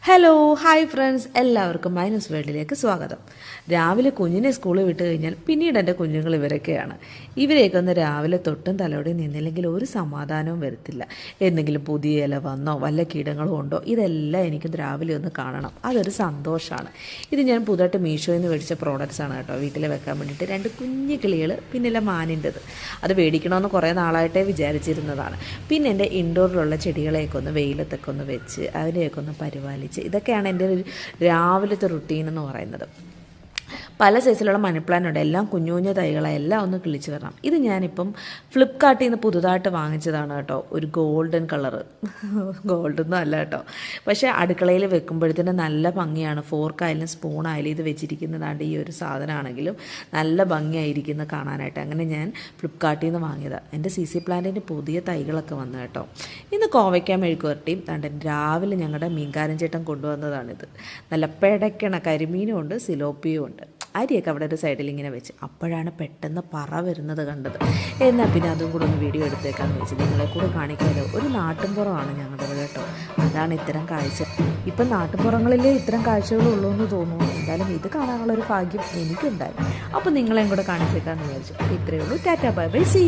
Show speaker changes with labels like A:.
A: Hello hi friends, എല്ലാവർക്കും minus വേൾഡിലേക്ക് സ്വാഗതം. രാവിലെ കുഞ്ഞിനെ സ്കൂളിൽ വിട്ട് കഴിഞ്ഞാൽ പിന്നീട് എൻ്റെ കുഞ്ഞുങ്ങൾ ഇവരൊക്കെയാണ്. ഇവരെയൊക്കെ ഒന്ന് രാവിലെ തൊട്ടും തലോടെ നിന്നില്ലെങ്കിൽ ഒരു സമാധാനവും വരത്തില്ല. എന്തെങ്കിലും പുതിയ ഇല വന്നോ വല്ല കീടങ്ങളും ഉണ്ടോ ഇതെല്ലാം എനിക്ക് രാവിലെ ഒന്ന് കാണണം. അതൊരു സന്തോഷമാണ്. ഇത് ഞാൻ പുതുതായിട്ട് മീഷോയിൽ നിന്ന് മേടിച്ച പ്രോഡക്റ്റ്സ് ആണ് കേട്ടോ. വീട്ടിൽ വെക്കാൻ വേണ്ടിയിട്ട് 2 കുഞ്ഞു കിളികൾ, പിന്നെ മാനിൻ്റെത്. അത് മേടിക്കണമെന്ന് കുറേ നാളായിട്ടേ വിചാരിച്ചിരുന്നതാണ്. പിന്നെ എൻ്റെ ഇൻഡോറിലുള്ള ചെടികളെയൊക്കെ ഒന്ന് വെയിലത്തൊക്കെ ഒന്ന് വെച്ച് അതിനെയൊക്കെ ഒന്ന് പരിപാലിച്ച്, ഇതൊക്കെയാണ് എൻ്റെ ഒരു രാവിലത്തെ റുട്ടീൻ എന്ന് പറയുന്നത്. പല സൈസിലുള്ള മണി പ്ലാന്റ് ഉണ്ട്. എല്ലാം കുഞ്ഞു കുഞ്ഞു തൈകളെല്ലാം ഒന്ന് കിളിച്ച് വരണം. ഇത് ഞാനിപ്പം ഫ്ലിപ്കാർട്ടിൽ നിന്ന് പുതുതായിട്ട് വാങ്ങിച്ചതാണ് കേട്ടോ. ഒരു ഗോൾഡൻ കളറ്, ഗോൾഡൊന്നും അല്ല കേട്ടോ, പക്ഷേ അടുക്കളയിൽ വെക്കുമ്പോഴത്തേന് നല്ല ഭംഗിയാണ്. ഫോർക്കായാലും സ്പൂണായാലും ഇത് വെച്ചിരിക്കുന്നതാണ്ട് ഈ ഒരു സാധനമാണെങ്കിലും നല്ല ഭംഗിയായിരിക്കുന്നു കാണാനായിട്ട്. അങ്ങനെ ഞാൻ ഫ്ലിപ്കാർട്ടിൽ നിന്ന് വാങ്ങിയതാണ്. എൻ്റെ CC പ്ലാന്റിൻ്റെ പുതിയ തൈകളൊക്കെ വന്നു കേട്ടോ. ഇന്ന് കോവയ്ക്ക മെഴുക്കുവരട്ടിയും രാവിലെ ഞങ്ങളുടെ മീൻകാരൻ ചേട്ടൻ കൊണ്ടുവന്നതാണിത്. നല്ല പെടയ്ക്കണ കരിമീനും ഉണ്ട്, സിലോപ്പിയും ഉണ്ട്. അരിയൊക്കെ അവിടെ ഒരു സൈഡിൽ ഇങ്ങനെ വെച്ച്, അപ്പോഴാണ് പെട്ടെന്ന് പറ വരുന്നത് കണ്ടത്. എന്നാൽ പിന്നെ അതും കൂടെ ഒന്ന് വീഡിയോ എടുത്തേക്കാന്ന് വെച്ച് നിങ്ങളെ കൂടെ കാണിക്കാമല്ലോ. ഒരു നാട്ടിൻപുറമാണ് ഞങ്ങളുടെ കേട്ടോ. അതാണ് ഇത്തരം കാഴ്ച. ഇപ്പം നാട്ടിൻപുറങ്ങളിലേ ഇത്തരം കാഴ്ചകളുള്ളൂ എന്ന് തോന്നുന്നു. എന്തായാലും ഇത് കാണാനുള്ളൊരു ഭാഗ്യം എനിക്കുണ്ടായി. അപ്പോൾ നിങ്ങളെയും കൂടെ കാണിച്ചേക്കാന്ന് വിചാരിച്ചു. അപ്പോൾ ഇത്രയേ ഉള്ളൂ. Tata bye bye, see U.